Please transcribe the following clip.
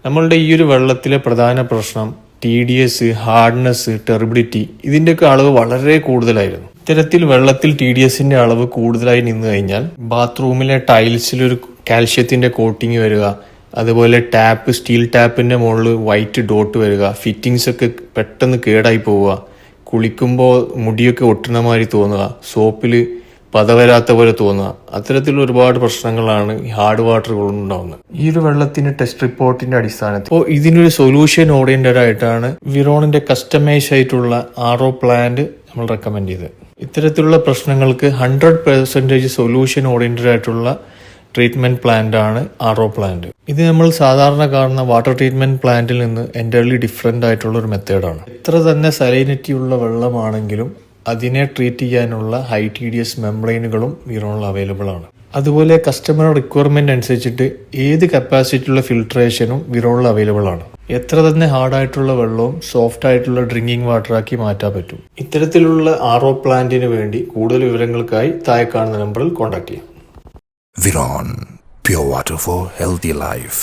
നമ്മളുടെ ഈ ഒരു വെള്ളത്തിലെ പ്രധാന പ്രശ്നം TDS, ഹാർഡ്നെസ്, ടെർബിഡിറ്റി ഇതിൻ്റെയൊക്കെ അളവ് വളരെ കൂടുതലായിരുന്നു. ഇത്തരത്തിൽ വെള്ളത്തിൽ TDSന്റെ അളവ് കൂടുതലായി നിന്ന് കഴിഞ്ഞാൽ ബാത്റൂമിലെ ടൈൽസിലൊരു കാൽഷ്യത്തിന്റെ കോട്ടിങ് വരിക, അതുപോലെ സ്റ്റീൽ ടാപ്പിന്റെ മുകളിൽ വൈറ്റ് ഡോട്ട് വരിക, ഫിറ്റിങ്സ് ഒക്കെ പെട്ടെന്ന് കേടായി പോവുക, കുളിക്കുമ്പോൾ മുടിയൊക്കെ ഒട്ടുന്ന മാതിരി തോന്നുക, സോപ്പിൽ പത വരാത്ത പോലെ തോന്നുക, അത്തരത്തിലുള്ള ഒരുപാട് പ്രശ്നങ്ങളാണ് ഈ ഹാർഡ് വാട്ടർ കൊണ്ടുണ്ടാവുന്നത്. ഈ ഒരു വെള്ളത്തിന്റെ ടെസ്റ്റ് റിപ്പോർട്ടിന്റെ അടിസ്ഥാനത്തിൽ അപ്പോൾ ഇതിനൊരു സൊല്യൂഷൻ ഓറിയന്റഡ് ആയിട്ടാണ് വിറോണിന്റെ കസ്റ്റമൈസ് ആയിട്ടുള്ള RO പ്ലാന്റ് നമ്മൾ റെക്കമെൻഡ് ചെയ്തത്. ഇത്തരത്തിലുള്ള പ്രശ്നങ്ങൾക്ക് 100% സൊല്യൂഷൻ ഓറിയന്റഡ് ആയിട്ടുള്ള ട്രീറ്റ്മെന്റ് പ്ലാന്റ് ആണ് RO പ്ലാന്റ്. ഇത് നമ്മൾ സാധാരണ കാണുന്ന വാട്ടർ ട്രീറ്റ്മെന്റ് പ്ലാന്റിൽ നിന്ന് എൻ്റയർലി ഡിഫറെന്റ് ആയിട്ടുള്ള ഒരു മെത്തേഡാണ്. എത്ര തന്നെ സലൈനിറ്റി ഉള്ള വെള്ളമാണെങ്കിലും അതിനെ ട്രീറ്റ് ചെയ്യാനുള്ള ഹൈ TDS മെംബ്രെയിനുകളും വിറോണിൽ അവൈലബിൾ ആണ്. അതുപോലെ കസ്റ്റമർ റിക്വയർമെന്റ് അനുസരിച്ചിട്ട് ഏത് കപ്പാസിറ്റിയുള്ള ഫിൽട്രേഷനും വിറോണിൽ അവൈലബിൾ ആണ്. എത്ര തന്നെ ഹാർഡായിട്ടുള്ള വെള്ളവും സോഫ്റ്റ് ആയിട്ടുള്ള ഡ്രിങ്കിങ് വാട്ടറാക്കി മാറ്റാൻ പറ്റും. ഇത്തരത്തിലുള്ള RO പ്ലാന്റിന് വേണ്ടി കൂടുതൽ വിവരങ്ങൾക്കായി താഴെ കാണുന്ന നമ്പറിൽ കോൺടാക്ട് ചെയ്യാം. Viron, pure water for healthy life.